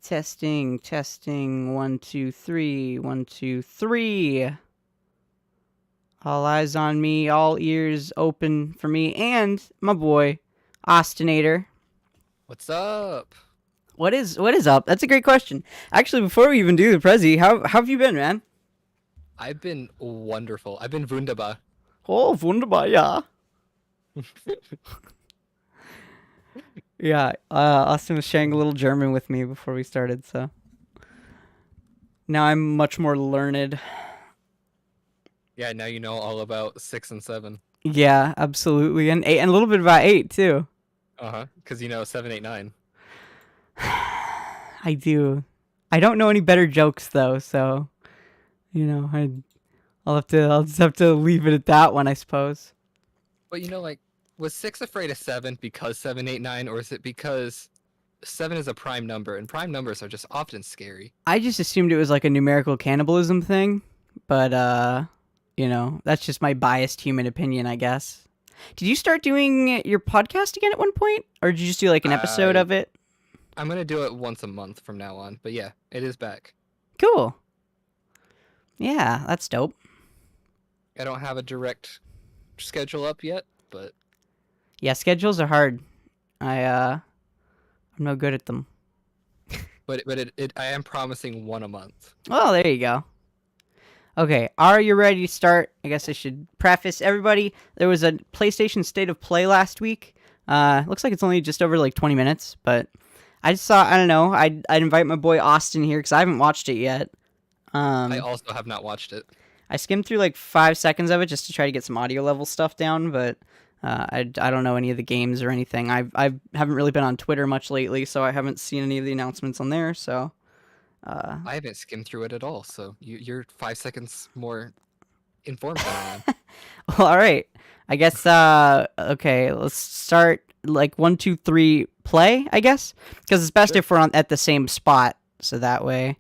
Testing, testing. 1, 2, 3. 1, 2, 3. All eyes on me, all ears open for me, and my boy, Austinator. What's up? What is up? That's a great question. Actually, before we even do the Prezi, how have you been, man? I've been wonderful. I've been wunderbar. Oh, wunderbar, yeah. Yeah, Austin was sharing a little German with me before we started, so now I'm much more learned. Yeah, now you know all about 6 and 7. Yeah, absolutely, and 8, and a little bit about 8 too. Because you know 7, 8, 9. I do. I don't know any better jokes though, so you know, I'll just have to leave it at that one, I suppose. But you know, like, was 6 afraid of 7 because 7, 8, 9, or is it because 7 is a prime number, and prime numbers are just often scary? I just assumed it was like a numerical cannibalism thing, but you know, that's just my biased human opinion, I guess. Did you start doing your podcast again at one point, or did you just do like an episode of it? I'm gonna do it once a month from now on, but yeah, it is back. Cool. Yeah, that's dope. I don't have a direct schedule up yet, but yeah, schedules are hard. I'm no good at them. but I am promising one a month. Well, there you go. Okay, are you ready to start? I guess I should preface everybody. There was a PlayStation State of Play last week. Looks like it's only just over like 20 minutes, but I just thought, I don't know, I'd invite my boy Austin here because I haven't watched it yet. I also have not watched it. I skimmed through like 5 seconds of it just to try to get some audio level stuff down, but I don't know any of the games or anything. I haven't really been on Twitter much lately, so I haven't seen any of the announcements on there, so... I haven't skimmed through it at all, so you're 5 seconds more informed than I am. Well, all right. I guess, okay, let's start, like, 1, 2, 3, play, I guess? Because it's best if we're at the same spot, so that way,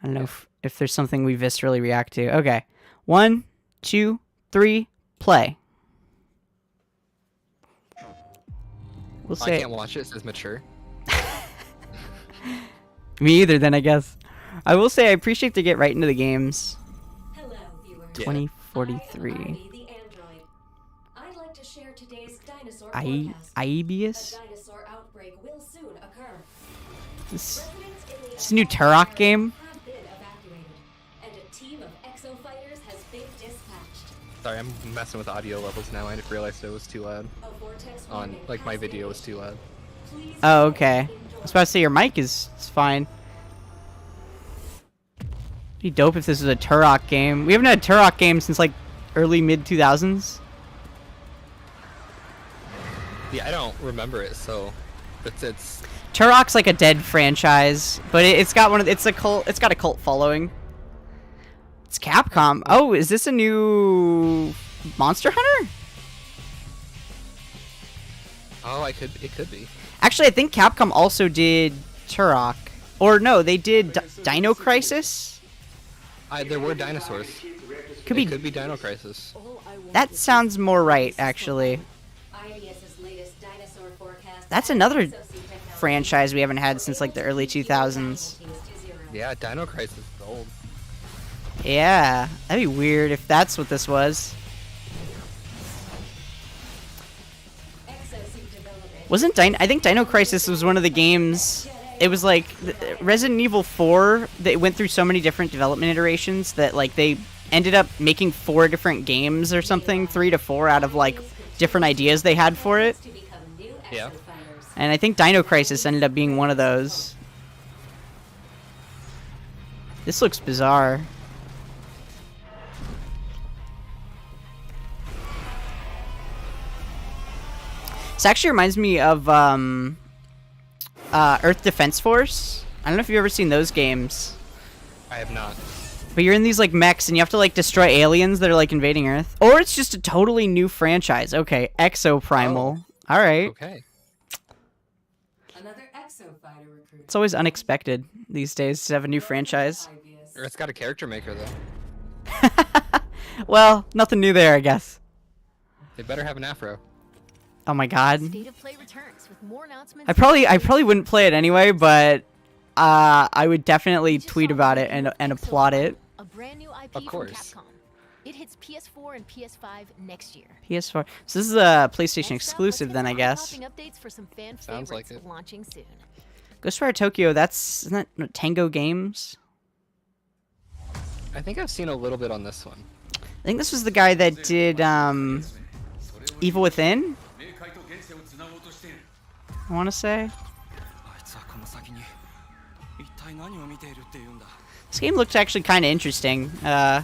I don't know if there's something we viscerally react to. Okay. 1, 2, 3, play. We'll say... I can't watch it, it says mature. Me either, then, I guess. I will say I appreciate to get right into the games. Hello, viewers. 2043. I'd like to share today's dinosaur Aibius? A dinosaur outbreak will soon occur. This is a new Turok game? Have been evacuated, and a team of exo-fighters has been dispatched. Sorry, I'm messing with audio levels now. I didn't realize it was too loud. Like, my video was too loud. Oh, okay. I was about to say your mic is fine. It'd be dope if this was a Turok game. We haven't had a Turok game since like early mid 2000s. Yeah, I don't remember it, so it's Turok's like a dead franchise, but it's got it's got a cult following. It's Capcom. Oh, is this a new Monster Hunter? Oh, it could be. Actually, I think Capcom also did Turok. Or no, they did Dino Crisis? There were dinosaurs. Could be Dino Crisis. That sounds more right, actually. That's another franchise we haven't had since like the early 2000s. Yeah, Dino Crisis is old. Yeah, that'd be weird if that's what this was. I think Dino Crisis was one of the games. It was like Resident Evil 4. They went through so many different development iterations that like they ended up making 4 different games or something, 3 to 4 out of like different ideas they had for it. Yeah. And I think Dino Crisis ended up being one of those. This looks bizarre. This actually reminds me of Earth Defense Force. I don't know if you've ever seen those games. I have not. But you're in these like mechs and you have to like destroy aliens that are like invading Earth. Or it's just a totally new franchise. Okay, Exo Primal. Oh. All right. Okay. Another exo-fighter recruit. It's always unexpected these days to have a new franchise. Or it's got a character maker though. Well, nothing new there, I guess. They better have an afro. Oh my god. State of Play returns with more announcements. I probably wouldn't play it anyway, but I would definitely tweet about it and applaud it. A brand new IP Of course. from Capcom. It hits PS4 and PS5 next year. PS4. So this is a PlayStation Next up, exclusive let's then, I hit guess. eye-popping updates for some fan Sounds like favorites it. launching soon. Ghostwire Tokyo, isn't that Tango Games? I think I've seen a little bit on this one. I think this was the guy that did Evil Within, I want to say. This game looked actually kind of interesting. Yeah.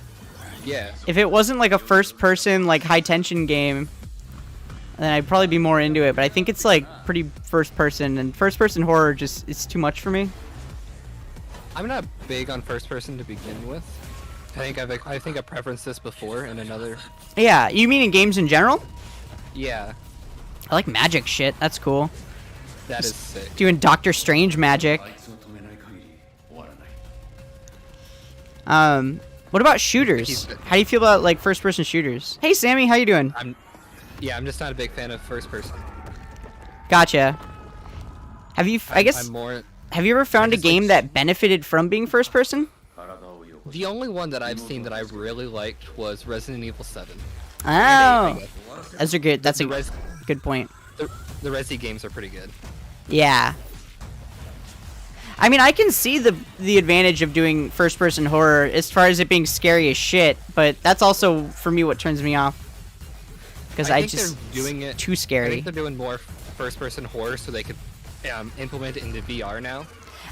If it wasn't like a first-person, like high-tension game, then I'd probably be more into it. But I think it's like pretty first-person, and first-person horror just it's too much for me. I'm not big on first person to begin with. I think I've preferenced this before in another. Yeah, you mean in games in general? Yeah, I like magic shit. That's cool. that is sick. Doing Doctor Strange magic. What about shooters? How do you feel about like first-person shooters? Hey, Sammy, how you doing? I'm just not a big fan of first person. Gotcha. Have you? I guess. I'm more. Have you ever found a just like game that benefited from being first-person? The only one that I've seen that I really liked was Resident Evil 7. Oh, those are good. That's a The good point. the Resi games are pretty good. Yeah. I mean, I can see the advantage of doing first-person horror as far as it being scary as shit, but that's also for me what turns me off. Because I think just they're doing it too I scary. think they're doing more first-person horror so they could implement it into VR now.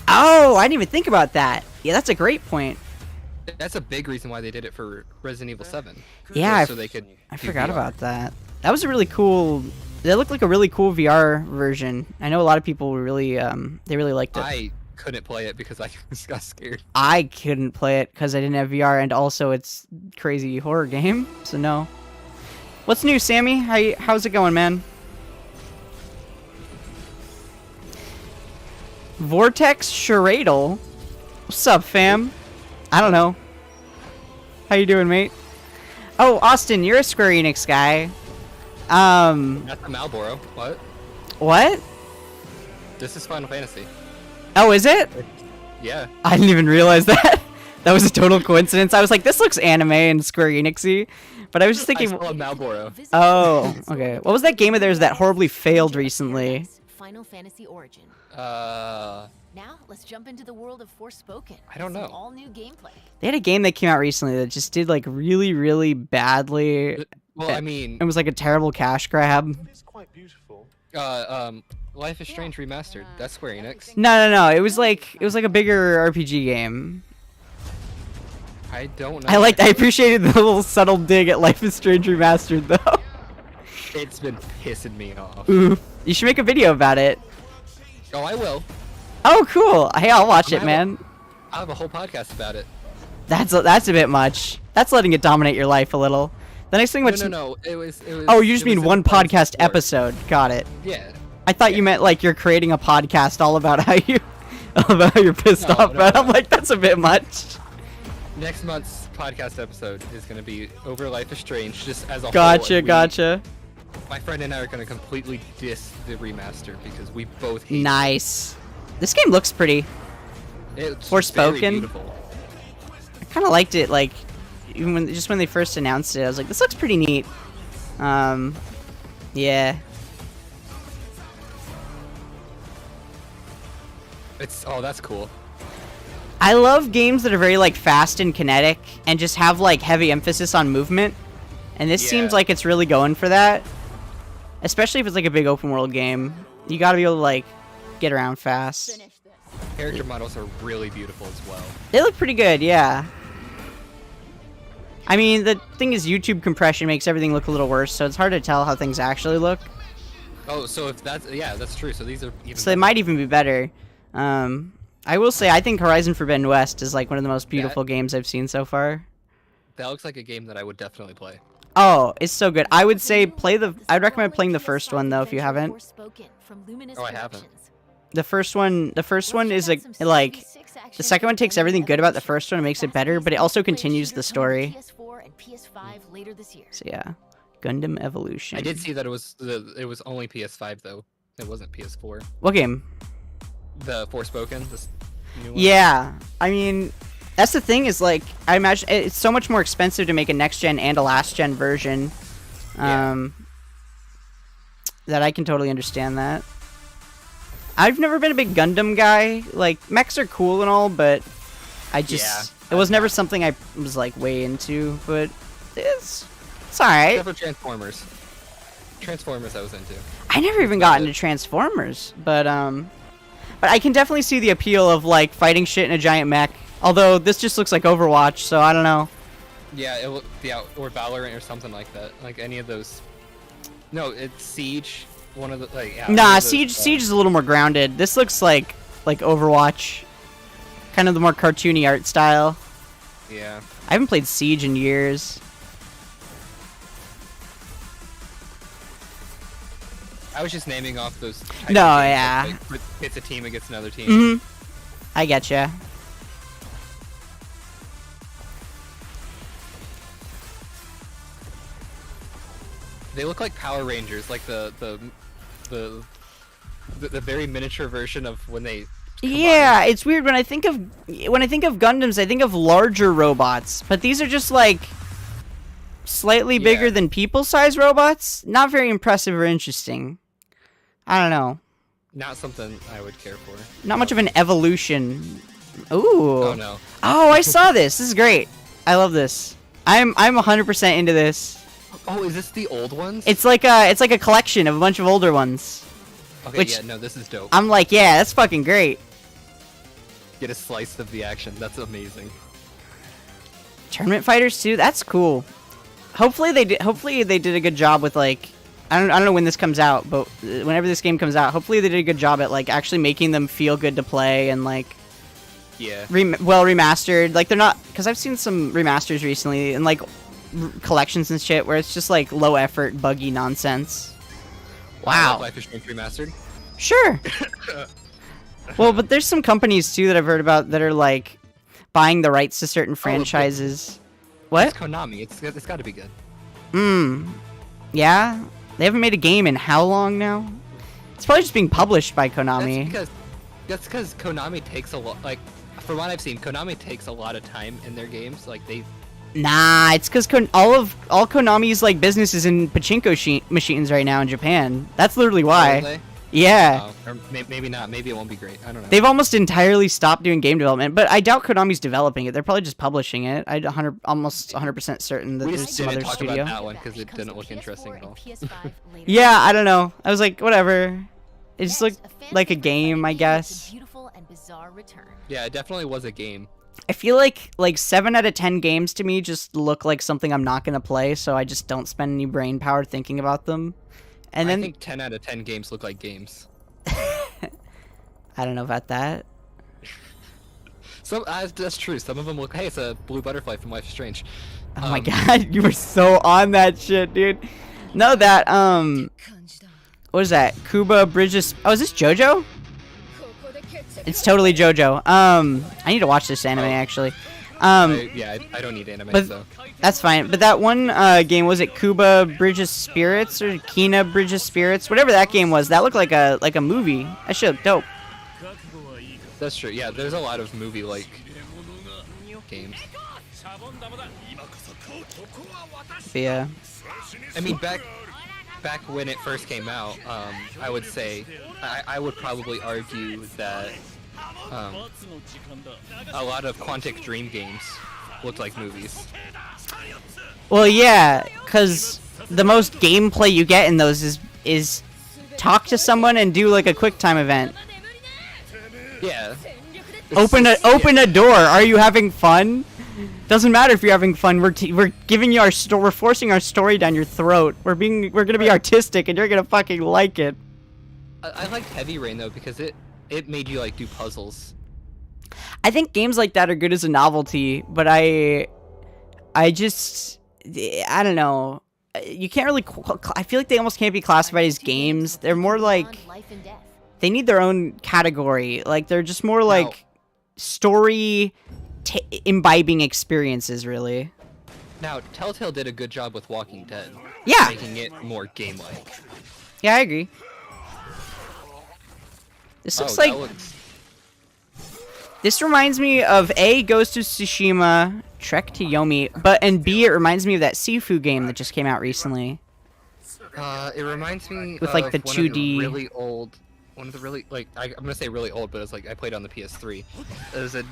Oh, I didn't even think about that. Yeah, that's a great point. That's a big reason why they did it for Resident Evil 7. Yeah, was so they could. I do forgot VR. about that. That was a really cool. That looked like a really cool VR version. I know a lot of people were really they really liked it. I couldn't play it because I just got scared. I couldn't play it because I didn't have VR, and also it's crazy horror game. So no. What's new, Sammy? How's it going, man? Vortex Charadle. What's up, fam? I don't know. How you doing, mate? Oh, Austin, you're a Square Enix guy. That's the Malboro. What? What? This is Final Fantasy. Oh, is it? Yeah. I didn't even realize that. That was a total coincidence. I was like, this looks anime and Square Enixy, but I was just I thinking. saw a Malboro. Oh, okay. What was that game of theirs that horribly failed recently? Final Fantasy Origin. Now let's jump into the world of Forspoken. I don't know. All new gameplay. They had a game that came out recently that just did like really, really badly. Well, I mean, It was like a terrible cash grab. It's quite beautiful. Life is Strange remastered. That's Square Enix. No. It was like a bigger RPG game. I don't know. I appreciated the little subtle dig at Life is Strange Remastered though. It's been pissing me off. Ooh, you should make a video about it. Oh, I will. Oh, cool. Hey, I'll watch it, I man. I'll have a whole podcast about it. That's a bit much. That's letting it dominate your life a little. The next thing, No. It was. Oh, you just it was mean in one Plans podcast for it. episode. Got it. Yeah. I thought you meant like you're creating a podcast all about how you're pissed No, off, no, but I'm no. like, that's a bit much. Next month's podcast episode is going to be over Life is Strange, just as a whole. Gotcha, and gotcha. My friend and I are going to completely diss the remaster because we both hate Nice. This game looks pretty. it. It's Forspoken? very beautiful. I kind of liked it. Like, even when they first announced it, I was like, this looks pretty neat. Yeah. That's cool. I love games that are very like fast and kinetic and just have like heavy emphasis on movement. And this seems Yeah. like it's really going for that. Especially if it's like a big open world game. You gotta be able to like get around fast. Character models are really beautiful as well. They look pretty good, yeah. I mean, the thing is YouTube compression makes everything look a little worse, so it's hard to tell how things actually look. Oh, so if that's true. So these are even. So they might even be better. I will say, I think Horizon Forbidden West is like one of the most beautiful games I've seen so far. That looks like a game that I would definitely play. Oh, it's so good. I would say I'd recommend playing the first one though if you haven't. Oh, I haven't. The first one is like the second one takes everything good about the first one and makes it better, but it also continues the story. So yeah, Gundam Evolution. I did see that it was only PS5 though. It wasn't PS4. What game? The Forspoken. new one. Yeah, I mean, that's the thing is like I imagine it's so much more expensive to make a next gen and a last gen version. Yeah. That I can totally understand that. I've never been a big Gundam guy. Like mechs are cool and all, but I just it was never something I was like way into. But it's alright. Except for Transformers. Transformers I was into. I never even got into Transformers, but I can definitely see the appeal of like fighting shit in a giant mech. Although this just looks like Overwatch, so I don't know. Yeah, or Valorant or something like that. Like any of those. No, it's Siege. One of the like. Yeah, Nah, those, Siege is a little more grounded. This looks like Overwatch, kind of the more cartoony art style. Yeah. I haven't played Siege in years. I was just naming off those. Types No, of games, yeah. Like, it's a team against another team. I getcha. They look like Power Rangers, like the very miniature version of when they. Combine. Yeah, it's weird when I think of Gundams, I think of larger robots, but these are just like slightly bigger than people-sized robots. Not very impressive or interesting. I don't know. Not something I would care for. Not much of an evolution. Ooh. Oh no. Oh, I saw this. This is great. I love this. I'm 100% into this. Oh, is this the old ones? It's like a collection of a bunch of older ones. Okay, which- yeah, no, this is dope. I'm like, yeah, that's fucking great. Get a slice of the action. That's amazing. Tournament fighters too. That's cool. Hopefully they did a good job with like I don't know when this comes out, but whenever this game comes out, hopefully they did a good job at like actually making them feel good to play and like Yeah. well remastered. Like they're not because I've seen some remasters recently and like collections and shit where it's just like low effort, buggy nonsense. Wow. Life is Strange Remastered. Sure. Well, but there's some companies too that I've heard about that are like buying the rights to certain franchises. What? It's Konami. It's got to be good. Yeah. They haven't made a game in how long now? It's probably just being published by Konami. That's because Konami takes a lot. Like, from what I've seen, Konami takes a lot of time in their games. Like they. Nah, it's because all Konami's like business is in pachinko machines right now in Japan. That's literally why. Will they? Yeah. Or maybe not. Maybe it won't be great. I don't know. They've almost entirely stopped doing game development, but I doubt Konami's developing it. They're probably just publishing it. I'm almost 100% certain that we there's just some didn't other talk studio. about that one because it didn't look interesting at all. Yeah, I don't know. I was like, whatever. It just looked like a game, I guess. Yeah, it definitely was a game. I feel like 7 out of 10 games to me just look like something I'm not gonna play, so I just don't spend any brain power thinking about them. And then I think 10 out of 10 games look like games. I don't know about that. So that's true. Some of them look. Hey, it's a blue butterfly from Life is Strange. Oh my god, you were so on that shit, dude. No, that what is that? Kuba Bridges. Oh, is this JoJo? It's totally JoJo. I need to watch this anime actually. Yeah, I don't need anime, but so. that's fine. But that one game, was it Kuba Bridges Spirits or Kina Bridges Spirits? Whatever that game was, that looked like a movie. That shit looked dope. That's true. Yeah, there's a lot of movie-like games. But yeah. I mean, back when it first came out, I would say I would probably argue that a lot of Quantic Dream games looked like movies. Well, yeah, because the most gameplay you get in those is talk to someone and do like a quick time event. Yeah. Open a door. Are you having fun? Doesn't matter if you're having fun. We're giving you we're forcing our story down your throat. We're gonna be artistic, and you're gonna fucking like it. I liked Heavy Rain though because it made you like do puzzles. I think games like that are good as a novelty, but I don't know. You can't really. I feel like they almost can't be classified as games. They're more like they need their own category. Like they're just more like story imbibing experiences, really. Now, Telltale did a good job with Walking Dead. Yeah. Making it more game-like. Yeah, I agree. This looks like. This reminds me of A, Ghost of Tsushima, Trek to Yomi, and B, it reminds me of that Sifu game that just came out recently. It reminds me With, of like, the one 2D of the really old, one of the really I'm gonna say really old, but it's like I played on the PS3. It was a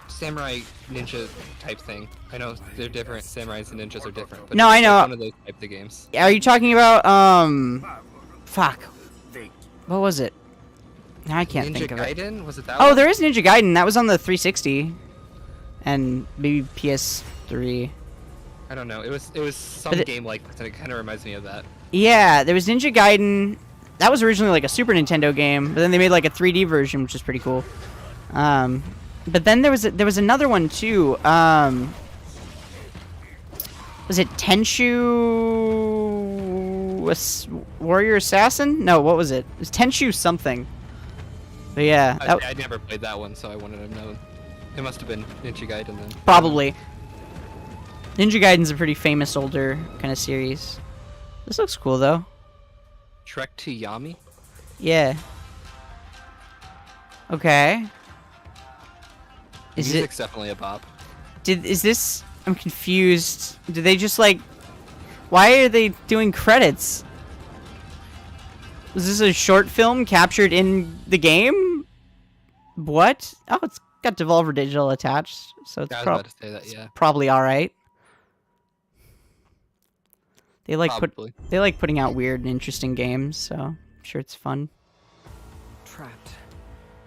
samurai ninja type thing. I know they're different. Samurais and ninjas are different. But No, it's I know. Like one of those type of games. Are you talking about, fuck. What was it? Now I can't Ninja think of it. Gaiden? Was it that Oh, one? there is Ninja Gaiden. That was on the 360. And maybe PS3. I don't know. It was some But game like this, and it kind of reminds me of that. Yeah, there was Ninja Gaiden. That was originally like a Super Nintendo game, but then they made like a 3D version, which is pretty cool. But then there was another one too. Was it Tenchu Warrior Assassin? No, what was it? It was Tenchu something. But yeah, I never played that one, so I wanted to know. It must have been Ninja Gaiden then. probably. Ninja Gaiden's a pretty famous older kind of series. This looks cool though. Trek to Yami? Yeah. Okay. Is Music's definitely a bop. is this? I'm confused. Did they just like? Why are they doing credits? Was this a short film captured in the game? What? Oh, it's got Devolver Digital attached, so it's Yeah, I was about to say that. Yeah, probably all right. They like probably. putting out weird and interesting games, so I'm sure it's fun. Trapped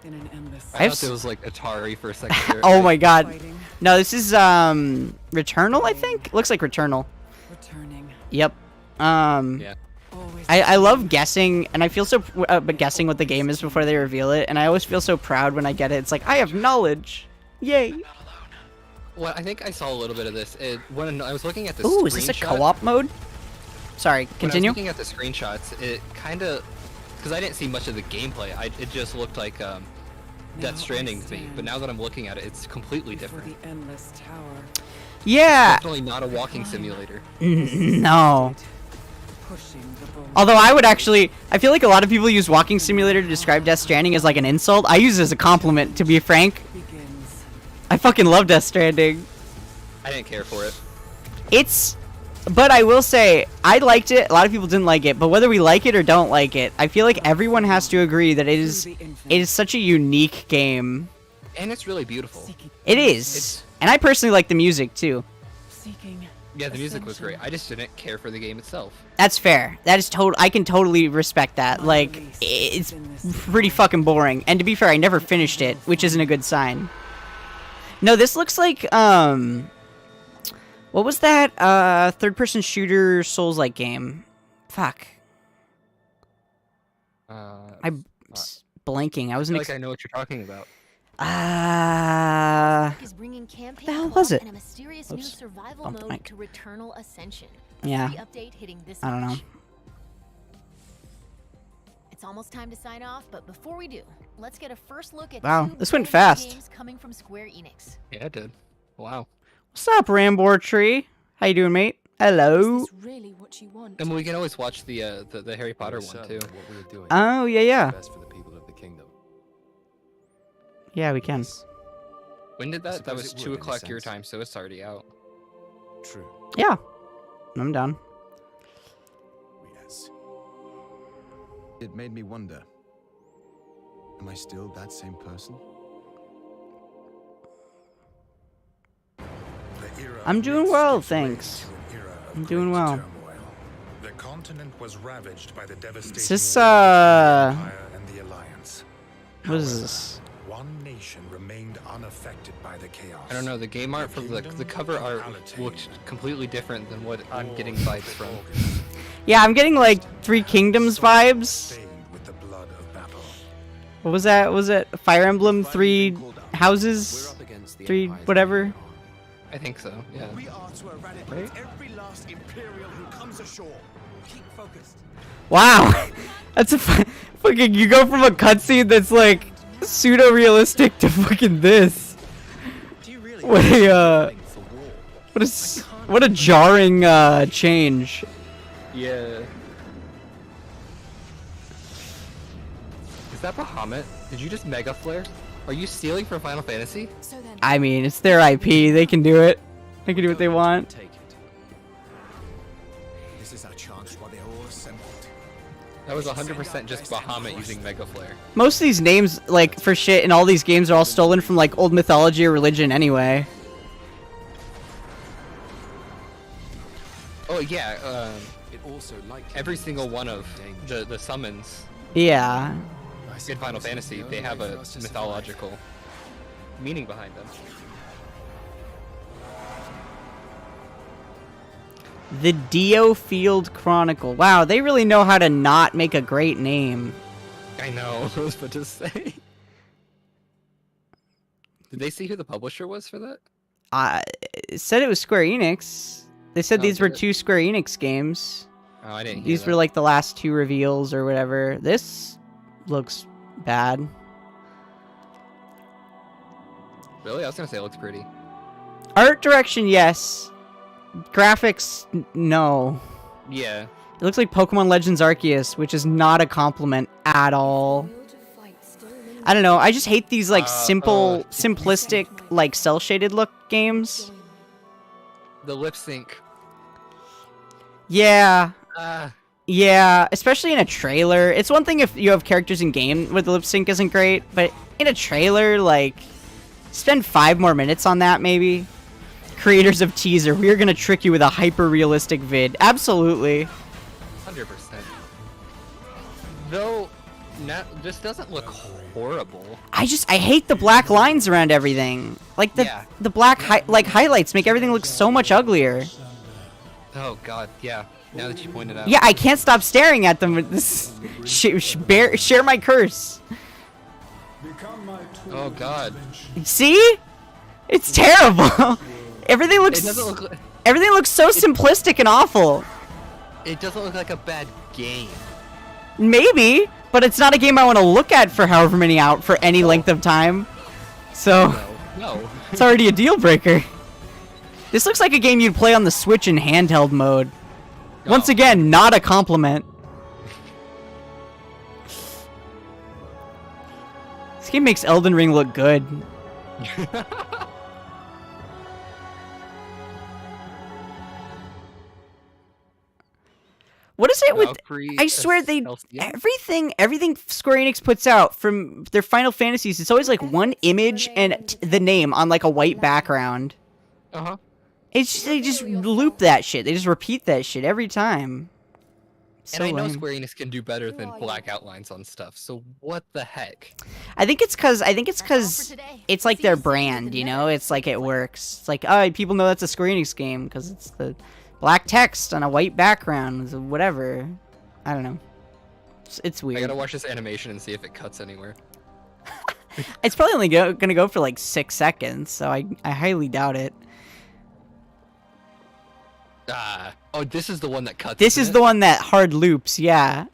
in an endless. I I've thought it was like Atari for a second. There. Oh my god. Fighting, No, this is Returnal, I think. Looks like Returnal. returning. Yep. Yeah. Always. I love guessing, and I feel so guessing what the game is before they reveal it, and I always feel so proud when I get it. It's like I have knowledge. Yay. Well, I think I saw a little bit of this. When I was looking at the Ooh, is this a screenshot- co-op mode? Sorry, When I continue. was looking at the screenshots, it kind of, because I didn't see much of the gameplay. It just looked like Death Stranding to me. But now that I'm looking at it, it's completely For different. the endless tower. Yeah. Definitely not a walking simulator. No. Pushing the boulder. Although I would actually, I feel like a lot of people use walking simulator to describe Death Stranding as like an insult. I use it as a compliment, to be frank. Begins. I fucking love Death Stranding. I didn't care for it. But I will say, I liked it. A lot of people didn't like it. But whether we like it or don't like it, I feel like everyone has to agree that it is such a unique game. And it's really beautiful. Seeking. It is. And I personally like the music too. Seeking. Yeah, the music was great. ascension. I just didn't care for the game itself. That's fair. That is I can totally respect that. Like, it's pretty fucking boring. And to be fair, I never finished it, which isn't a good sign. No, this looks like, what was that, third-person shooter Souls-like game? Fuck. I'm blanking. I I wasn't feel like I know what you're talking about. Is bringing campaign the hell co-op was it? and a mysterious new Oops. survival Bumped the mode mic. to Returnal Ascension. A Yeah. free update hitting this I don't know. March. It's almost time to sign off, but before we do, let's get a first look at Wow, two this went brand new fast. games coming from Square Enix. Yeah, it did. Wow. What's up, Rambor Tree? How you doing, mate? Hello. Is this really what you want? And we can always watch the Harry Potter We were one certain too. that What we were doing Oh, yeah. was best for the people of the kingdom. Yeah, we can. Yes, When did that? That suppose was it would, 2 in a o'clock your sense. time, so it's already out. true. Yeah. I'm down. Yes. It made me wonder. Am I still that same person? I'm doing well, thanks. I'm doing well. The continent was ravaged by the devastation Is this, of the Empire and the Alliance. What is However, this? One nation remained unaffected by the chaos. I don't know. The game art from the cover art looked completely different than what I'm getting vibes from. Yeah, I'm getting like Three Kingdoms vibes. Stained with the blood of battle. What was that? Was it Fire Emblem 3 houses? We're up against the 3 Empire's whatever? now. I think so. Yeah. We are to eradicate every last Imperial who comes ashore. Keep focused. Wow. That's a fucking, you go from a cutscene that's like pseudo-realistic to fucking this. Do you really What a, for war? what a jarring, change. Yeah. Is that Bahamut? Did you just mega flare? Are you stealing from Final Fantasy? So then, I mean, it's their IP. They can do it. They can do what they want. Take it. This is our chance while they're all assembled. That was 100% just Bahamut using Mega Flare. Most of these names, like, for shit in all these games are all stolen from, like, old mythology or religion anyway. Oh yeah, It also likely every means single one of danger. the summons Yeah. in Final Fantasy, they have a mythological meaning behind them. The Dio Field Chronicle. Wow, they really know how to not make a great name. I know, I was about to say. Did they see who the publisher was for that? It said it was Square Enix. They said Oh, these were did it? 2 Square Enix games. Oh, I didn't hear These that. were like the last 2 reveals or whatever. This looks bad. Really? I was gonna say it looks pretty. Art direction, yes. Graphics, no. Yeah. It looks like Pokemon Legends Arceus, which is not a compliment at all. I don't know. I just hate these like simplistic, like cell shaded look games. The lip sync. Yeah, Ah. yeah. Especially in a trailer. It's one thing if you have characters in game where the lip sync isn't great, but in a trailer, like, spend 5 more minutes on that maybe. Creators of teaser, we're gonna trick you with a hyper realistic vid. Absolutely. 100%. Though, this doesn't look horrible. I hate the black lines around everything. Like the black highlights make everything look so much uglier. Oh god, yeah. Now that you pointed out. Yeah, I can't stop staring at them with this. Share my curse. Oh god. See? It's terrible. Everything It doesn't looks. look. Everything looks so simplistic and awful. It doesn't look like a bad game. Maybe, but it's not a game I want to look at for however many hours for any length of time. So No. it's already a deal breaker. This looks like a game you'd play on the Switch in handheld mode. Once again, not a compliment. This game makes Elden Ring look good. What is it with? Valkyrie I swear they Celestial? everything Square Enix puts out from their Final Fantasies. It's always like one image and the name on like a white background. Uh-huh. They just loop that shit. They just repeat that shit every time. So And I know lame. Square Enix can do better than black outlines on stuff, so what the heck? I think it's cause That's all for today. it's like See their you soon with brand, the you know? next It's like it works. It's like, oh, people know that's a Square Enix game because it's the black text on a white background, whatever. I don't know. It's I weird. gotta watch this animation and see if it cuts anywhere. It's probably only gonna go for like 6 seconds, so I highly doubt it. Oh, this is the one that cuts. This isn't is it? the one that hard loops, yeah.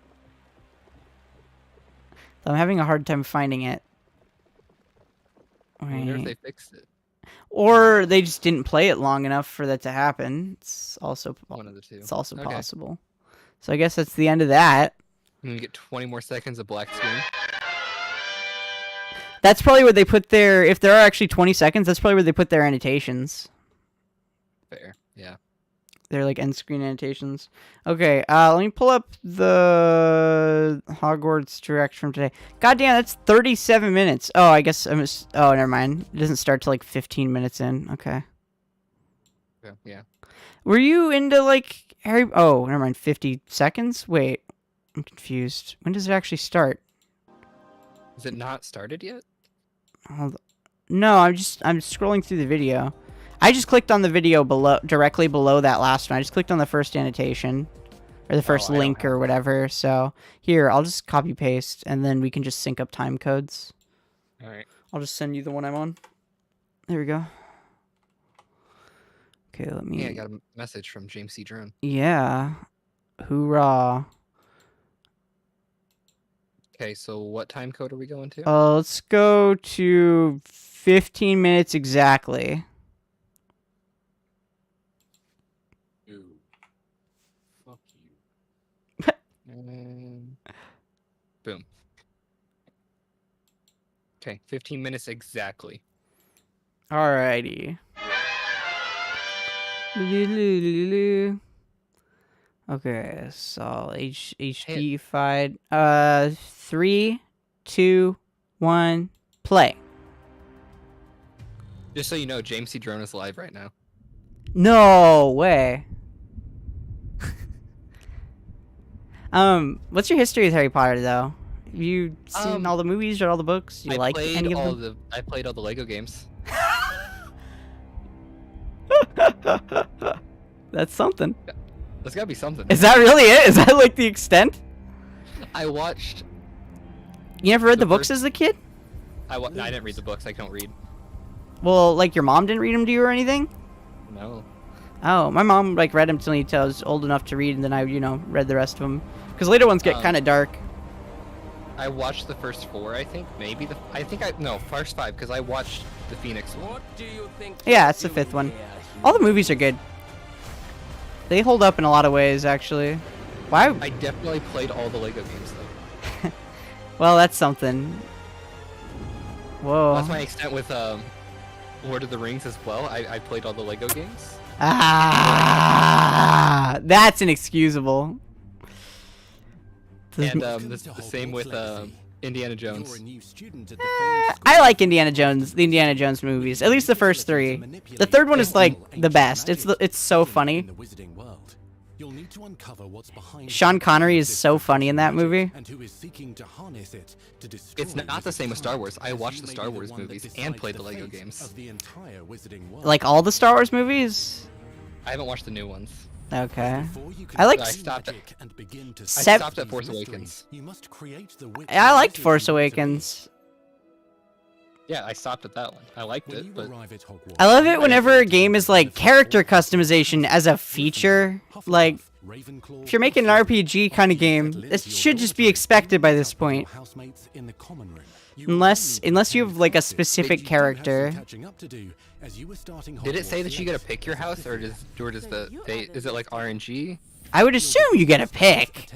I'm having a hard time finding it. I wonder if Wait. they fixed it. Or they just didn't play it long enough for that to happen. It's also One of the two. It's also Okay. possible. So I guess that's the end of that. I'm gonna get 20 more seconds of black screen. That's probably where they put their. If there are actually 20 seconds, that's probably where they put their annotations. Fair. Yeah. They're like end screen annotations. Okay, let me pull up the Hogwarts direct from today. God damn, that's 37 minutes. Oh, I guess oh, never mind. It doesn't start till like 15 minutes in. Okay. Yeah. Were you into like Harry? Oh, never mind. 50 seconds. Wait, I'm confused. When does it actually start? Is it not started yet? Hold on. No, I'm scrolling through the video. I just clicked on the video directly below that last one. I just clicked on the first annotation, or the first I don't link have or whatever. So here, I'll just copy paste, and then we can just sync up time codes. All right. I'll just send you the one I'm on. There we go. Okay, let me. Yeah, I got a message from James C. Drone. Yeah. Hoorah. Okay, so what time code are we going to? Let's go to 15 minutes exactly. Fuck you. And boom. Okay, 15 minutes exactly. Alrighty. Okay, so HD fied. 3, 2, 1, play. Just so you know, James C. Drone is live right now. No way. What's your history with Harry Potter though? Have you seen all the movies or all the books? Do you like any of them? I played all the Lego games. That's something. That's gotta be something. Is that really it? Is that like the extent? I watched. You never read the books as a kid? No, I didn't read the books. I don't read. Well, like your mom didn't read them to you or anything? No. Oh, my mom like read them till I was old enough to read, and then I, read the rest of them. Because later ones get kind of dark. I watched the first 4, I think. Maybe first 5, because I watched the Phoenix one. What do you think? Yeah, it's the 5th one. All the movies are good. They hold up in a lot of ways, actually. Why? I definitely played all the Lego games, though. Well, that's something. Whoa. That's my extent with Lord of the Rings as well. I played all the Lego games. Ah, that's inexcusable. And the same with Indiana Jones. I like Indiana Jones, the Indiana Jones movies. At least the first 3. The 3rd one is like the best. It's so funny. Sean Connery is so funny in that movie. It's not the same with Star Wars. I watched the Star Wars movies and played the Lego games. Like all the Star Wars movies? I haven't watched the new ones. Okay. I stopped at Force Awakens. I liked Force Awakens. Yeah, I stopped at that one. I liked it, but I love it whenever a game is like character customization as a feature. Like, if you're making an RPG kind of game, it should just be expected by this point. Unless you have like a specific character. Did it say that you get to pick your house, or is it like RNG? I would assume you get a pick.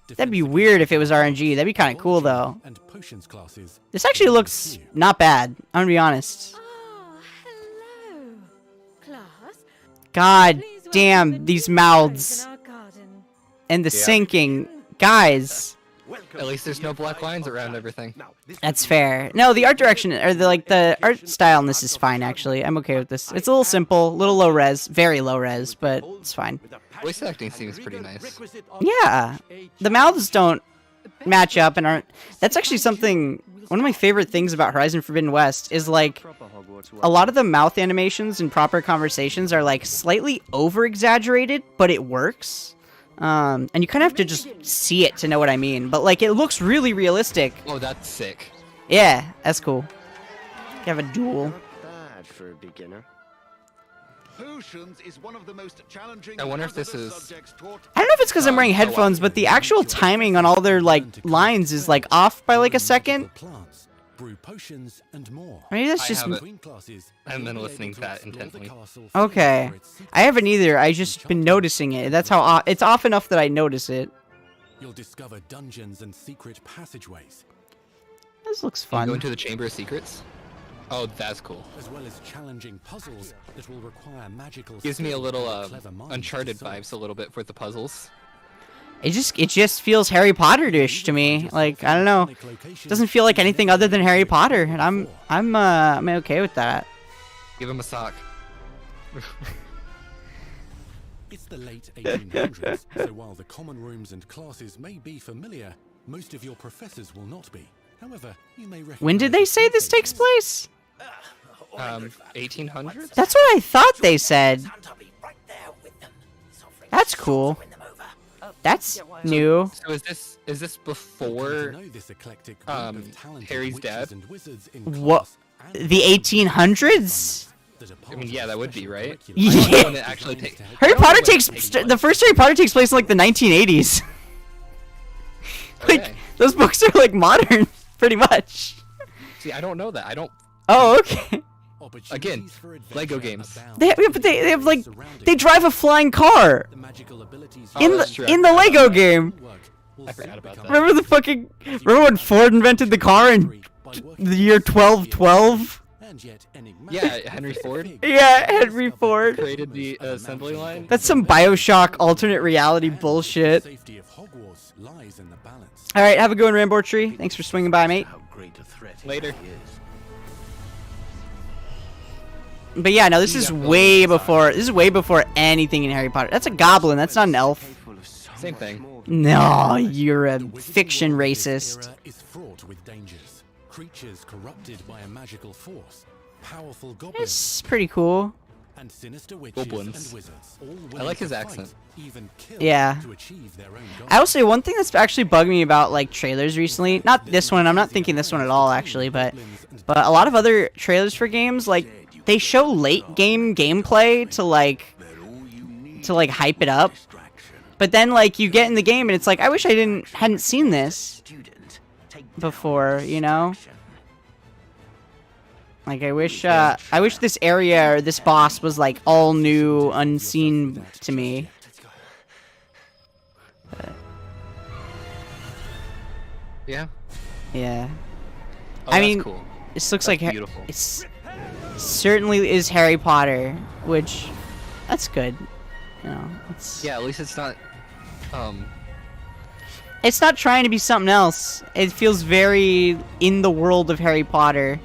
That'd be weird if it was RNG. That'd be kind of cool though. This actually looks not bad. I'm gonna be honest. Oh, hello, class. God damn these mouths and the Yeah. sinking, guys. At least there's no black lines around everything. That's fair. No, the art direction or the art style in this is fine actually. I'm okay with this. It's a little simple, a little low res, very low res, but it's fine. Voice acting seems pretty nice. Yeah, the mouths don't match up and aren't. That's actually something. One of my favorite things about Horizon Forbidden West is like a lot of the mouth animations and proper conversations are like slightly over exaggerated, but it works. And you kind of have to just see it to know what I mean. But like it looks really realistic. Oh, that's sick. Yeah, that's cool. You have a duel. Bad for a beginner. Potions is one of the most challenging. I wonder if this is. I don't know if it's because I'm wearing headphones, but the actual timing on all their like lines is like off by like a second. Maybe that's just. I haven't been listening to that intently. Okay, I haven't either. I just been noticing it. That's how it's off enough that I notice it. You'll discover dungeons and secret passageways, This looks Can you go fun. into the Chamber of Secrets? Oh, that's cool. as well as challenging puzzles that will require magical. Gives me a skill little and clever minds Uncharted to solve. vibes a little bit with the puzzles. It just feels Harry Potter-ish to me. Like I don't know, it doesn't feel like anything other than Harry Potter, and I'm okay with that. Give him a sock. It's the late 1800s, so while the common rooms and classes may be familiar, most of your professors will not be. However, you may When did they say this takes place? 1800s? That's what I thought they said. That's cool. That's new. So is this before Harry's dad? What? The 1800s? I mean, yeah, that would be right. Yeah. When it actually Harry Potter the first Harry Potter takes place in like the 1980s. Like Okay. those books are like modern, pretty much. See, I don't know that. I don't. Oh, okay. Again, Lego games. But they have like they drive a flying car Oh, that's true. in the Lego game. I forgot about that. Remember when Ford invented the car and by working The year with the 1212? and yet enigmatic Yeah, Henry Ford. pig Yeah, who Henry discovered Ford. Created the of a assembly mansion line. That's some Bioshock alternate reality bullshit. The safety of Hogwarts lies in the balance. All right, have a good one, Rainbow Tree. Thanks for swinging by, mate. How great a threat he Later. is. But yeah, no, this is way before. This is way before anything in Harry Potter. That's a goblin. That's not an elf. Same thing. No, you're a The wizarding fiction world of this racist. era is fraught with dangers. Creatures corrupted by a magical force, powerful goblins, It's pretty cool. and sinister witches Goblins. and wizards. All I willing like to his fight, accent. even kill Yeah. to achieve their own goals. I will say one thing that's actually bugged me about like trailers recently. Not this one. I'm not thinking this one at all, actually. But a lot of other trailers for games, like they show late game gameplay to like hype it up. But then like you get in the game and it's like I wish I hadn't seen this before, you know? Like I wish this area or this boss was like all new, unseen to me. Yeah. Yeah. Oh, I that's mean, cool. this looks That's like beautiful. it's certainly is Harry Potter, which that's good. You know, Yeah, at least it's not. it's not trying to be something else. It feels very in the world of Harry Potter.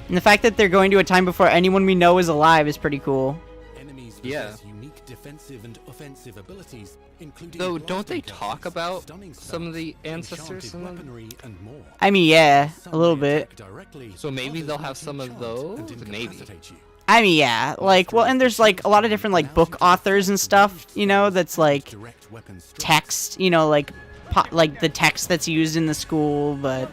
And the fact that they're going to a time before anyone we know is alive is pretty cool. Enemies Yeah. possess unique defensive and offensive abilities, including Though, don't they blasting talk darts, about stunning some of the stars, ancestors enchanted in them? weaponry, and more. I mean, yeah, Some a little may bit. attack directly, So maybe others they'll may have some of enchant and those? Maybe. incapacitate you. I mean, yeah, like, well, and there's like a lot of different like book authors and stuff, you know, that's like Direct weapon strikes. text, you know, like the text that's used in the school, but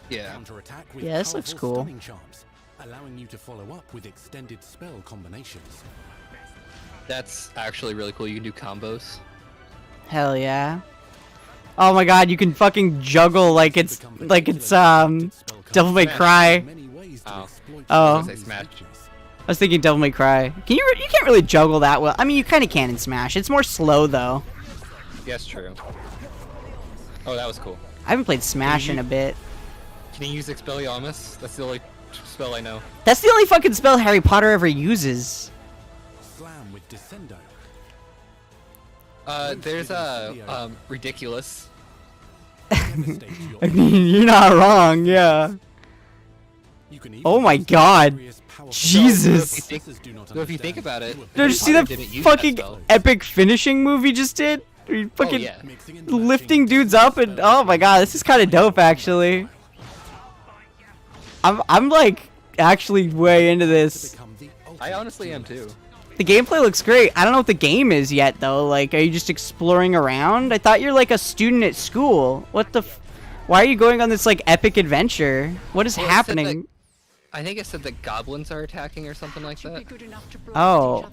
Yeah. Counterattack with Yeah, this looks powerful cool. stunning charms, allowing you to follow up with extended spell combinations. That's actually really cool. You can do combos. hell yeah. Oh my god, you can fucking juggle like it's Devil May Cry. Oh. Oh. I was gonna say Smash. I was thinking Devil May Cry. You can't really juggle that well. I mean, you kind of can in Smash. It's more slow though. Yes, true. Oh, that was cool. I haven't played Smash in a bit. Can you use Expelliarmus? That's the only spell I know. That's the only fucking spell Harry Potter ever uses. Slam with Descendo. There's a ridiculous. Devastate your I mean, you're not wrong, yeah. You can even Oh my use god. various powerful Jesus. spells professors do not So if you think understand. about it, You Did you Harry see that Potter didn't use that fucking spell. epic finishing move he just did? Where he fucking yeah. Mixing and matching lifting dudes up and oh my god, this is kind of dope actually. I'm like actually way into this. become the I ultimate honestly am duelist. too. The gameplay looks great. I don't know what the game is yet though. Like, are you just exploring around? I thought you're like a student at school. What the? Why are you going on this like epic adventure? What is Well, it said that- happening? I think it said that goblins are attacking or something like that. Oh.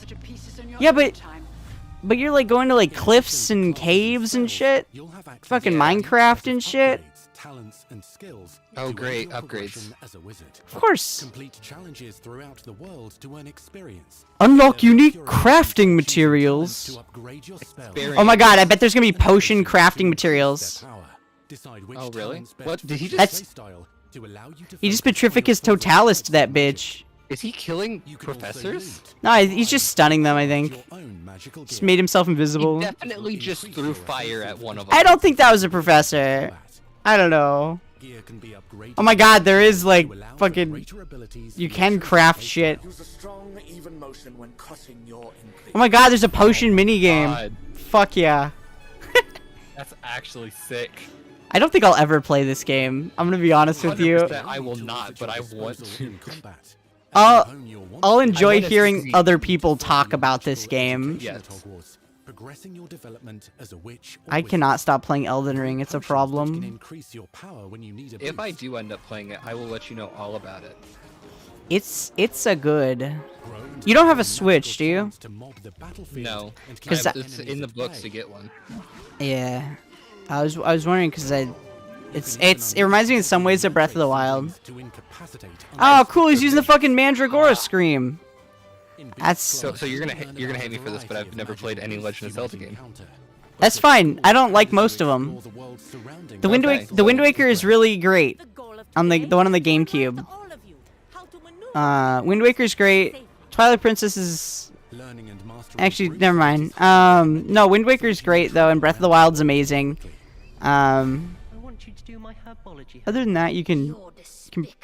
Yeah, but you're like going to like cliffs and caves and shit. You'll have access Fucking to Minecraft set of and shit. upgrades, talents and skills Oh, to great, aid your upgrades. progression as a wizard. Of course. Complete challenges throughout the world to earn experience. Unlock Level unique your crafting abilities materials. to upgrade your spells. Experience. Oh my god, I bet there's gonna be potion crafting materials. Their power. Decide which Oh, really? talents best What? Did he fit just- your playstyle to allow you to He just focus on your petrificus chosen totalis to that magic. bitch. Is he killing You can also professors? loot, No, he's just stunning them, I think. your own magical Just gear. made himself He invisible. definitely just threw fire at one of them. I don't think that was a professor. I don't know. Gear can be upgraded Oh my god, there is like to allow for fucking. greater abilities You for can your craft chosen shit. Use a strong, even motion when cutting your increase. Oh my god, there's a potion minigame. God, Fuck yeah. that's actually sick. I don't think I'll ever play this game. I'm gonna be honest with you. 100% I will not, but I want disposal to. in combat. I'll- And hone your I'll wonderful enjoy wanna hearing see- other people talk about this magical game. education at Yes. Hogwarts, progressing your development as a witch or I wizard. cannot stop playing Elden Ring. It's a Potions that can problem. increase your power when you need a If I boost. do end up playing it, I will let you know all about it. It's a good. Grow and You don't have a develop Switch, magical do you? charms to mob the battlefield No, and keep 'Cause your that- it's enemies in the at books bay. to get one. Yeah. I was wondering because it reminds me in some ways of Breath of the Wild. To incapacitate Oh, cool! He's using the fucking Mandragora scream. In That's- Beast So Class, you're gonna you hate- learn you're gonna about hate me a for this, but variety I've of never played magical any beasts Legend of you Zelda might game. encounter. That's fine. I don't like most of them. The Wind Waker is really great. On the one on the GameCube. Wind Waker's great. Twilight Princess is actually never mind. No, Wind Waker's great though, and Breath of the Wild's amazing. Other than that, you can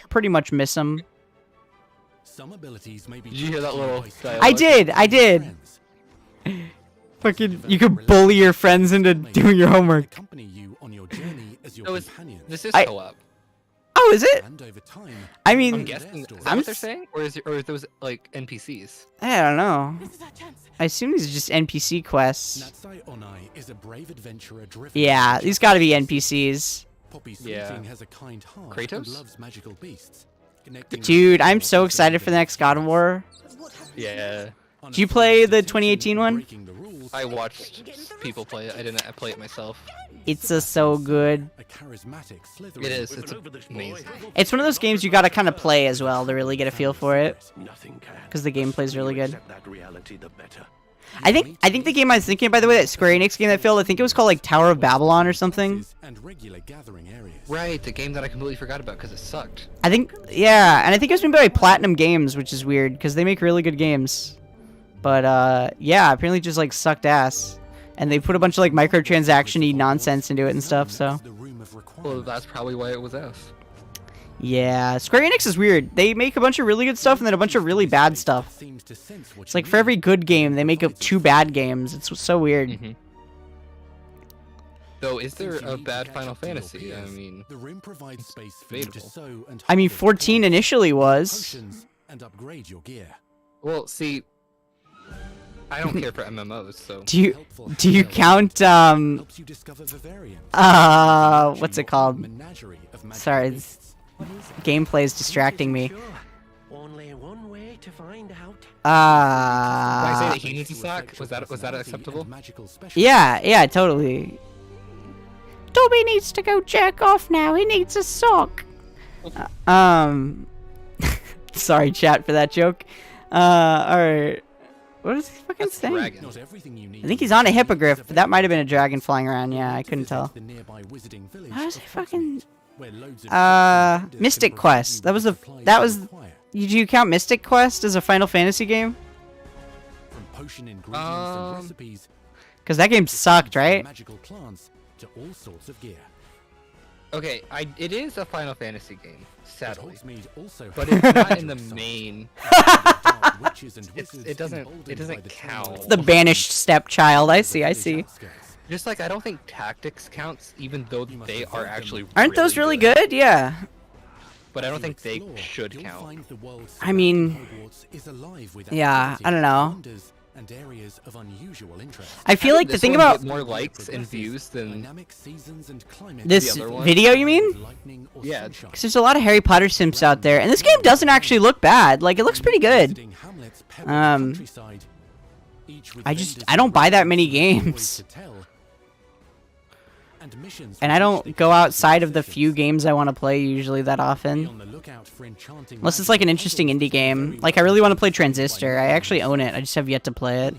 pretty much miss them. Did you hear that little dialogue? I did. Fucking, you can bully your friends into doing your homework. Oh, this is co-op. Oh, is it? I I'm mean, guessing. Is that what they're saying? Or is those like NPCs? I don't know. I assume these are just NPC quests. Yeah, these gotta be NPCs. Yeah. Kratos? Dude, I'm so excited for the next God of War. Yeah. Did you play the 2018 one? I watched people play it. I didn't play it myself. It's so good. It is. It's amazing. It's one of those games you gotta kind of play as well to really get a feel for it. Because the gameplay's really good. I think the game I was thinking, by the way, that Square Enix game that failed, I think it was called like Tower of Babylon or something. Right, the game that I completely forgot about because it sucked. I think, yeah, and I think it was made by Platinum Games, which is weird because they make really good games. But yeah, apparently just like sucked ass. And they put a bunch of like microtransaction-y nonsense into it and stuff, so. Well, that's probably why it was F. Yeah, Square Enix is weird. They make a bunch of really good stuff and then a bunch of really bad stuff. It's like for every good game, they make up 2 bad games. It's so weird. Mm-hmm. So, is there a bad Final Fantasy? I mean, I mean, 14 initially was. Well, see, I don't care for MMOs, so. Do you count what's it called? Sorry, gameplay is distracting me. Only one way to find out. Did I say that he needs a sock? Was that acceptable? Yeah, totally. Dobby needs to go jerk off now. He needs a sock. Sorry, chat, for that joke. Alright. What is he fucking saying? Dragon. I think he's on a hippogriff, but that might have been a dragon flying around. Yeah, I couldn't tell. How is he fucking... Mystic Quest. That was... Did you count Mystic Quest as a Final Fantasy game? Because that game sucked, right? Okay, it is a Final Fantasy game, sadly, but it's not in the main. It doesn't count. The banished stepchild. I see. Just like I don't think tactics counts, even though they are actually. Aren't those really good? Yeah. But I don't think they should count. I mean, yeah, I don't know. I feel like the thing about more likes and views than this the other one. video, you mean? Yeah. Because there's a lot of Harry Potter simps out there, and this game doesn't actually look bad. Like, it looks pretty good. I don't buy that many games. And I don't go outside of the few games I want to play usually that often. Unless it's like an interesting indie game. Like, I really want to play Transistor. I actually own it. I just have yet to play it.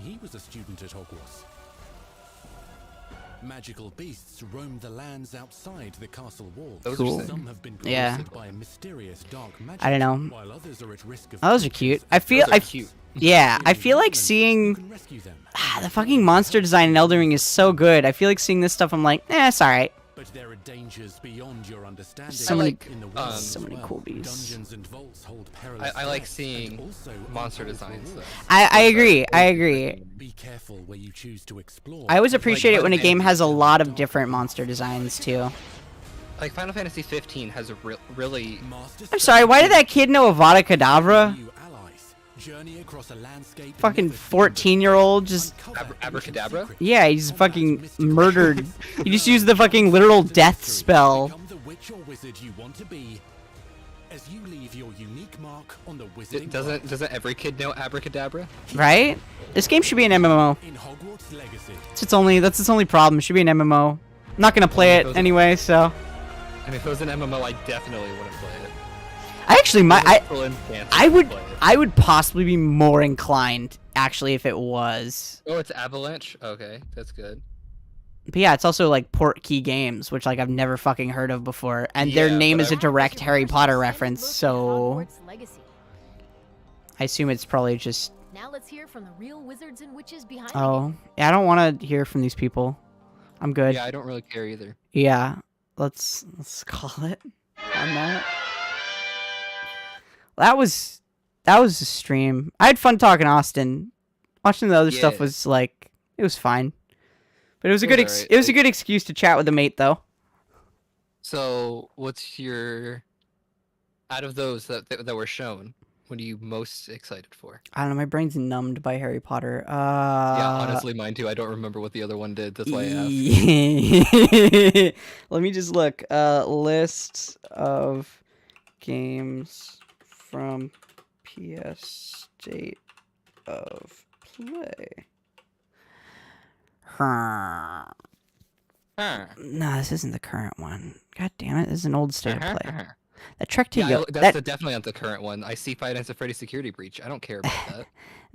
Magical beasts roam the lands outside the castle walls. Cool. Some have been Yeah. by a mysterious dark magic, I don't know. while others are at risk of Oh, those are cute. I feel Cute. yeah, I feel like seeing the fucking monster design in Elden Ring is so good. I feel like seeing this stuff, I'm like, it's alright. But there are dangers beyond your understanding. So many, In the world so many cool beasts. dungeons and vaults hold perilous I like threats, seeing and also monster designs. Though. I agree. Be careful where you choose to explore. I always appreciate it when a game has a Fantasy. lot of different monster designs too. Like Final Fantasy 15 has a really. I'm sorry, why did that kid know Avada Kedavra? New allies. Journey across a landscape Fucking never seen 14-year-old just... Abracadabra? Yeah, he's fucking murdered. He just used the fucking literal death spell. Become the witch or wizard you want to be. As you leave your unique mark on the wizarding Doesn't every kid know Abracadabra? Right? This game should be an MMO. in Hogwarts Legacy. That's its only problem. It should be an MMO. I'm not gonna play it anyway, so... I mean, if it was an MMO, I definitely wouldn't play it. I actually might... Play I would possibly be more inclined, actually, if it was. Oh, it's Avalanche? Okay, that's good. But yeah, it's also like Portkey Games, which like I've never fucking heard of before, and their Yeah, name but is a I've- direct Harry Potter Extended reference, look at so Hogwarts Legacy. I assume it's probably just. Now let's hear from the real wizards and witches behind the Oh, yeah, I don't want to hear from these people. I'm good. Yeah, I don't really care either. Yeah, let's call it on that. That was a stream. I had fun talking to Austin. Watching the other stuff Yeah. was like it was fine, but it was a It good was alright, it was a like- good excuse to chat with a mate though. So, what's your out of those that were shown? What are you most excited for? I don't know. My brain's numbed by Harry Potter. Yeah, honestly, mine too. I don't remember what the other one did. That's why I asked. Let me just look. List of games from PS State of Play. Huh. No, this isn't the current one. God damn it! This is an old State of Play. That Trek to Yeah, Yo. that's definitely not the current one. I see Five Nights at Freddy's Security Breach. I don't care about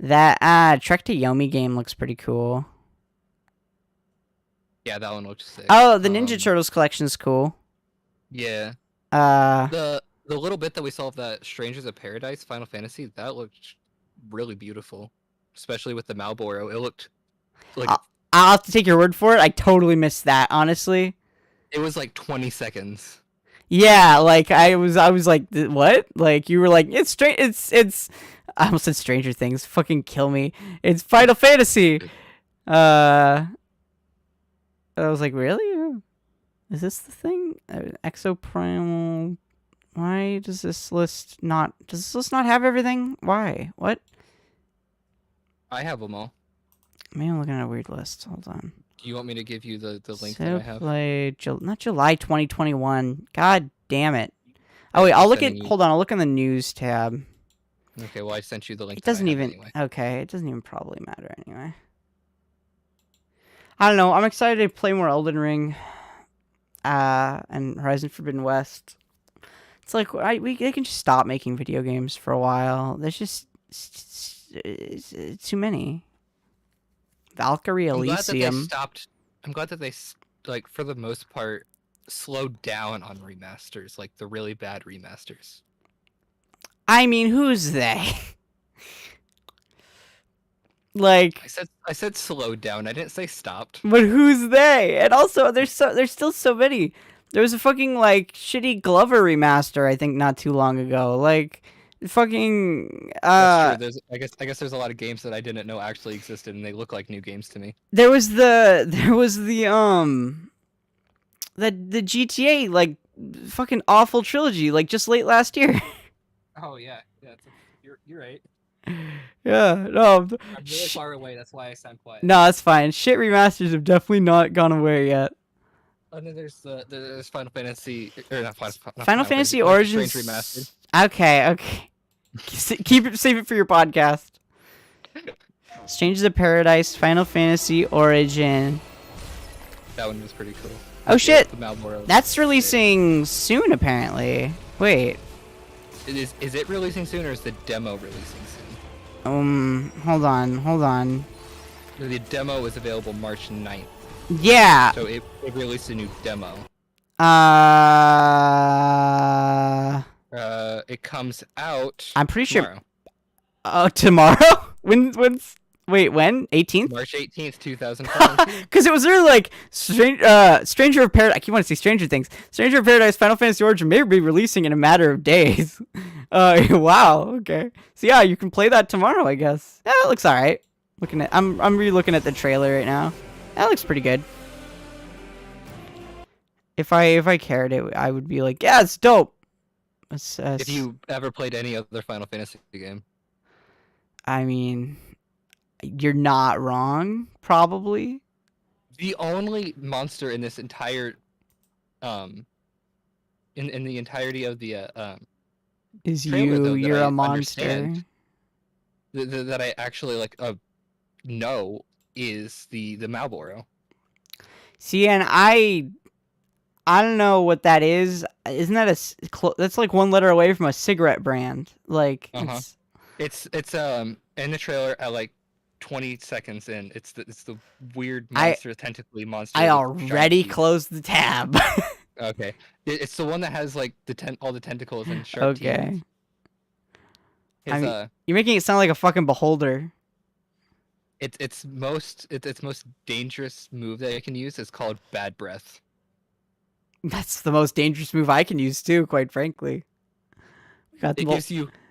that. That Trek to Yomi game looks pretty cool. Yeah, that one looks sick. Oh, the Ninja Turtles collection is cool. Yeah. Uh, The little bit that we saw of that Strangers of Paradise Final Fantasy, that looked really beautiful. Especially with the Malboro. It looked like I'll have to take your word for it. I totally missed that, honestly. it was like 20 seconds. Yeah, like I was like, what? Like you were like, it's strange. It's. I almost said Stranger Things. Fucking kill me. It's Final Fantasy. I was like, really? Is this the thing? Exoprimal. Why does this list not? Does this list not have everything? Why? What? I have them all. Maybe I'm looking at a weird list. Hold on. Do you want me to give you the link So that I have? play not July 2021. God damn it. Oh wait, I'll look at. sending you- Hold on, I'll look in the news tab. Okay, well I sent you the link. It that I doesn't have even. Anyway. Okay, it doesn't even probably matter anyway. I don't know. I'm excited to play more Elden Ring. And Horizon Forbidden West. It's like they can just stop making video games for a while. There's just it's too many. Valkyrie I'm glad that they Elysium. stopped. I'm glad that they like for the most part slowed down on remasters, like the really bad remasters. I mean, who's they? Like, I said slowed down. I didn't say stopped. but who's they? And also, there's still so many. There was a fucking like shitty Glover remaster, I think, not too long ago. Like, fucking That's true. I guess there's a lot of games that I didn't know actually existed, and they look like new games to me. there was the GTA like fucking awful trilogy like just late last year. Oh yeah, you're right. Yeah, no, I'm really far away. That's why I sound quiet. no, that's fine. Shit remasters have definitely not gone away yet. And then there's Final Fantasy or not Final Fantasy Life is Origins. Strange remastered. Okay. Save it for your podcast. Strangers of Paradise, Final Fantasy Origin. That one was pretty cool. Oh shit, The Malboro. that's releasing soon apparently. Wait, Is it releasing soon or is the demo releasing soon? hold on. The demo is available March 9th. Yeah. So it released a new demo. It comes out. I'm pretty sure. tomorrow. Oh, tomorrow? When? 18th? March 18th, 2017. Because it was really like Stranger of Paradise. I keep wanting to say Stranger Things. Stranger of Paradise, Final Fantasy Origin may be releasing in a matter of days. Wow. Okay. So yeah, you can play that tomorrow, I guess. Yeah, that looks alright. I'm re-looking at the trailer right now. That looks pretty good. If I cared, I would be like, yeah, it's dope. If you ever played any other Final Fantasy game. I mean, you're not wrong, probably. The only monster in this entire, in the entirety of the Is trailer, though, that you're I a monster. understand, that I actually like know is the Malboro. See, and I don't know what that is. Isn't that that's like one letter away from a cigarette brand? Like, Uh-huh. It's in the trailer. 20 seconds in. It's the weird I- monster, tentacly monster. I with giant already teeth. closed the tab. Okay, it's the one that has like all the tentacles and sharp teeth. Okay. His, I mean, you're making it sound like a fucking beholder. its most dangerous move that it can use is called Bad Breath. That's the most dangerous move I can use too, quite frankly. Got the It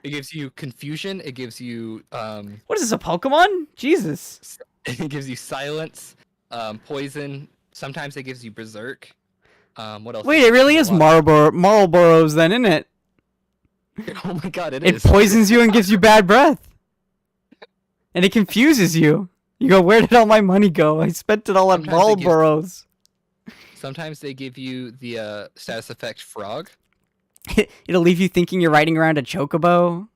gives you confusion. It gives you What is this, a Pokemon? Jesus. it gives you silence, poison. Sometimes it gives you berserk. What else? Wait, it really is Marlboros then, isn't it? Oh my god, It is. poisons you and gives you bad breath. And it confuses you. You go, where did all my money go? I spent it all on Marlboros. Sometimes they give you the status effect frog. It'll leave you thinking you're riding around a chocobo.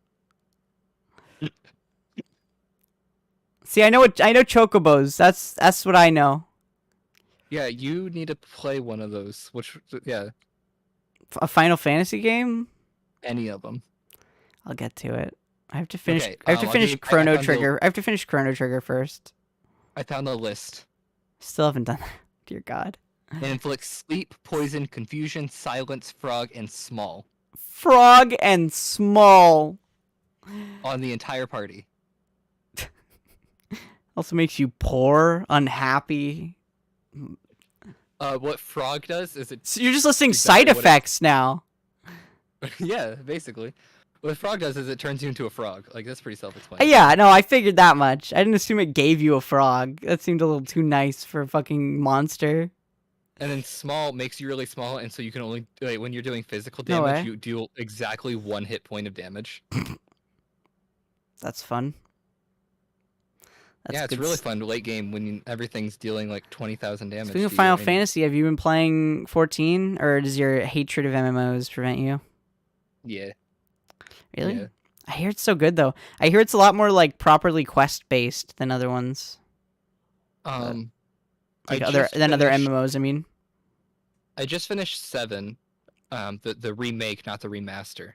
See, I know chocobos. That's what I know. Yeah, you need to play one of those. Yeah, A Final Fantasy game? any of them. I'll get to it. I have to finish. Okay, I have to I'll finish give- I Chrono found the- Trigger. I have to finish Chrono Trigger first. I found the list. Still haven't done that. Dear God. It inflicts sleep, poison, confusion, silence, frog, and small Frog and small. on the entire party. Also makes you poor, unhappy. What frog does is it? So you're just listing Exactly side what it- effects now. Yeah, basically. What frog does is it turns you into a frog. Like that's pretty self-explanatory. Yeah, no, I figured that much. I didn't assume it gave you a frog. That seemed a little too nice for a fucking monster. And then small makes you really small, and so you can only when you're doing physical No damage, way. you deal exactly 1 hit point of damage. That's fun. That's Yeah, it's good really fun late game when everything's dealing like 20,000 damage. Speaking of to you, Final and- Fantasy, have you been playing 14, or does your hatred of MMOs prevent you? Yeah. Really? Yeah. I hear it's so good though. I hear it's a lot more like properly quest based than other ones. Like Other MMOs. I mean, I just finished 7, the remake, not the remaster.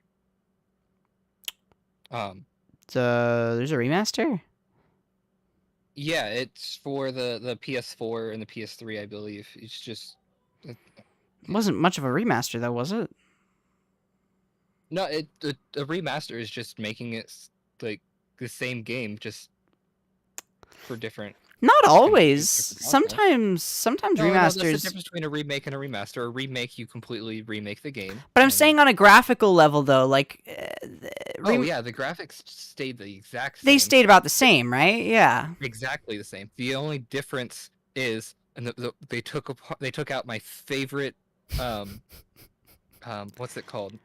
there's a remaster. Yeah, it's for the PS4 and the PS3, I believe. It's just It wasn't much of a remaster though, was it? no, a remaster is just making it like the same game, just for different. Not always. different consoles. Sometimes No, that's the remasters. difference between a remake and a remaster. A remake, you completely remake the game. But I'm and- saying on a graphical level though, like Oh yeah, the graphics stayed the exact same. they stayed about the same, right? Yeah. exactly the same. The only difference is, and they took out my favorite, what's it called?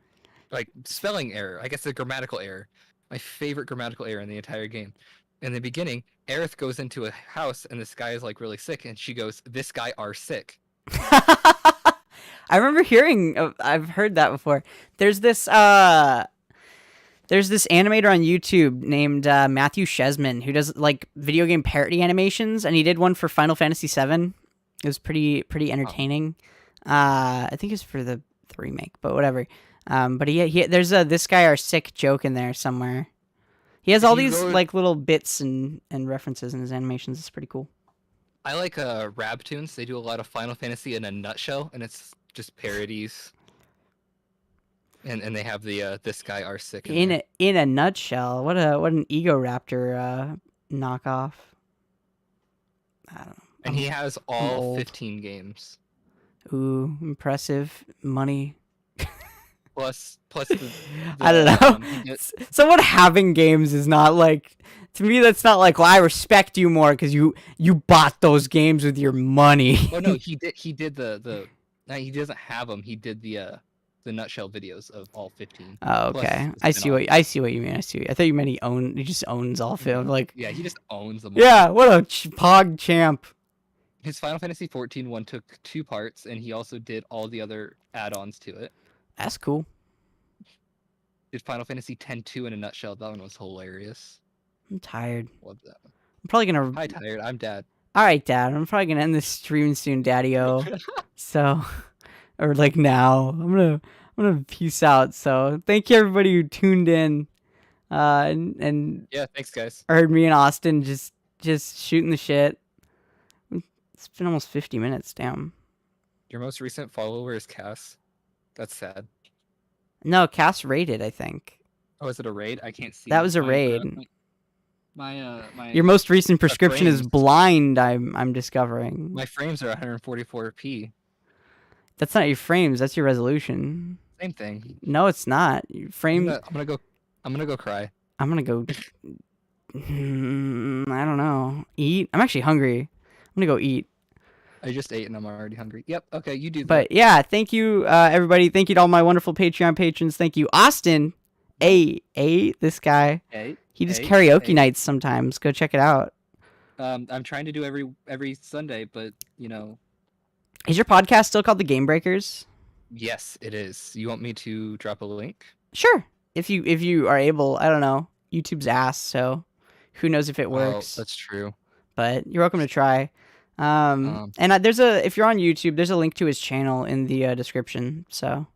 Like spelling error. I guess the grammatical error. My favorite grammatical error in the entire game. In the beginning, Aerith goes into a house and this guy is like really sick, and she goes, "This guy are sick." I remember I've heard that before. There's this animator on YouTube named Matthew Shesman who does like video game parody animations, and he did one for Final Fantasy VII. It was pretty entertaining. I think it's for the remake, but whatever. But he there's a "this guy are sick" joke in there somewhere. He has all these like little bits and references in his animations. It's pretty cool. I like Rabtoons. They do a lot of Final Fantasy in a nutshell, and it's just parodies. And they have the "this guy are sick" In a nutshell, what an Ego Raptor knockoff. I don't know. And he has all old. 15 games. Ooh, impressive money. Plus the I don't know. Someone having games is not like, to me that's not like, well, I respect you more because you bought those games with your money. Oh no, he did the no, he doesn't have them. He did the nutshell videos of all 15. Oh, plus okay. the I see what you mean. I thought you meant he just owns all film. Like, Yeah, he just owns them. yeah, what a pog champ. His Final Fantasy 14 one took 2 parts, and he also did all the other add-ons to it. That's cool. Did Final Fantasy 10-2 in a nutshell. That one was hilarious. I'm tired. Love that one. I'm probably gonna. Hi, tired. I'm Dad. All right, Dad. I'm probably gonna end this stream soon, Daddy-o. So, or like now. I'm gonna peace out. So, thank you everybody who tuned in, and Yeah, thanks guys. heard me and Austin just just shooting the shit. It's been almost 50 minutes, damn. Your most recent follower is Cass. That's sad. No, Cass raided, I think. Oh, is it a raid? I can't see. That was a My, raid. my Your most recent prescription is frames. blind, I'm discovering. My frames are 144p. That's not your frames, that's your resolution. Same thing. No, it's not. Your frame I'm gonna go cry. I'm gonna go I don't know. Eat? I'm actually hungry. I'm gonna go eat. I just ate and I'm already hungry. Yep. Okay, you do that. But yeah, thank you, everybody. Thank you to all my wonderful Patreon patrons. Thank you, Austin. This guy. Hey, He does hey, karaoke hey. nights sometimes. Go check it out. I'm trying to do every Sunday, but you know. Is your podcast still called The Game Breakers? Yes, it is. You want me to drop a link? Sure. If you are able, I don't know. YouTube's ass, so who knows if it works. Oh, that's true. But you're welcome to try. And if you're on YouTube, there's a link to his channel in the description. So,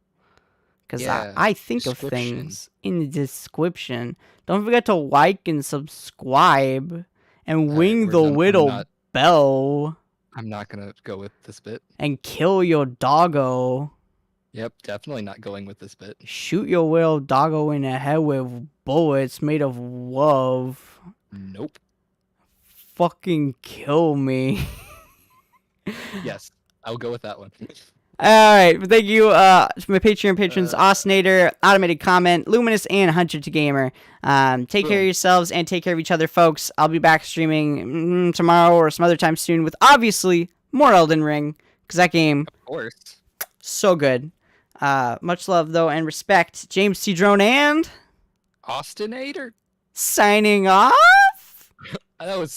because Yeah, I think of description. things in the description. Don't forget to like and subscribe and ring the little bell I'm not gonna go with this bit. and kill your doggo. Yep, definitely not going with this bit. Shoot your little doggo in the head with bullets made of love. Nope. Fucking kill me. Yes, I'll go with that one. Alright, thank you to my Patreon patrons, Austinator, Automated Comment, Luminous, and Hunter to Gamer. Take care of yourselves and take care of each other, folks. I'll be back streaming tomorrow or some other time soon with, obviously, more Elden Ring, because that game, Of course. so good. Much love, though, and respect. James T. Drone and... Austinator. signing off? That was